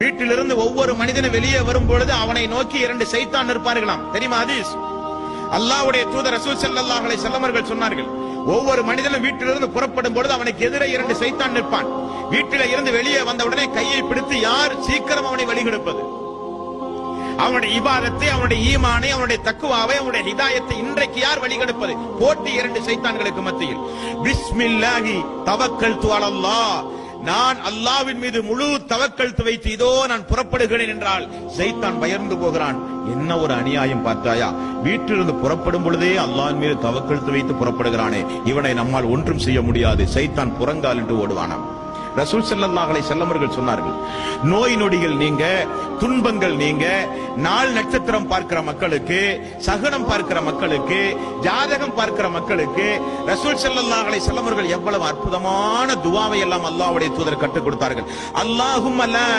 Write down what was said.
வீட்டிலிருந்து ஒவ்வொரு மனிதனும் வெளியே வரும் பொழுது அவனை நோக்கி இரண்டு சைத்தான் இருப்பார்களாம். தெரியுமா ஹதீஸ்? அல்லாஹ்வுடைய தூதர் ரசூல் ஸல்லல்லாஹு அலைஹி வஸல்லம் அவர்கள் சொன்னார்கள், ஒவ்வொரு மனிதனும் வீட்டிலிருந்து புறப்படும் பொழுது அவனுக்கு எதிரே இரண்டு சைத்தான் நிற்பான். வீட்டில இருந்து வெளியே வந்த உடனே கையை பிடித்து யார் சீக்கிரம் அவனை வழிகெடுப்பது, அவனுடைய இபாதத்தை, அவனுடைய ஈமானை, அவனுடைய தக்குவாவை, அவனுடைய ஹிதாயத்தை இன்றைக்கு யார் வழிகெடுப்பது? போட்டி இரண்டு சைத்தான்களுக்கு மத்தியில். பிஸ்மில்லாஹி தவக்கல்து அலல்லாஹ், நான் அல்லாஹ்வின் மீது முழு தவக்கல்து வைத்து இதோ நான் புறப்படுகிறேன் என்றால் சைத்தான் பயந்து போகிறான். என்ன ஒரு அநியாயம் பார்த்தாயா, வீட்டிலிருந்து புறப்படும் பொழுதே அல்லாஹ்வின் மீது தவக்கல்து வைத்து புறப்படுகிறானே, இவனை நம்மால் ஒன்றும் செய்ய முடியாது, சைத்தான் புறங்கால் என்று ஓடுவானாம். ரசூல் ஸல்லல்லாஹு அலைஹி வஸல்லம் அவர்கள் சொன்னார்கள், நோய் நொடிகள் நீங்க, துன்பங்கள் நீங்க, நாள் நட்சத்திரம் பார்க்கிற மக்களுக்கு, சகுனம் பார்க்கிற மக்களுக்கு, ஜாதகம் பார்க்கிற மக்களுக்கு ரசூல் ஸல்லல்லாஹு அலைஹி வஸல்லம் அவர்கள் எவ்வளவு அற்புதமான துஆவை எல்லாம் அல்லாஹ்வுடைய தூதர் கற்றுக் கொடுத்தார்கள். அல்லாஹும்ம லா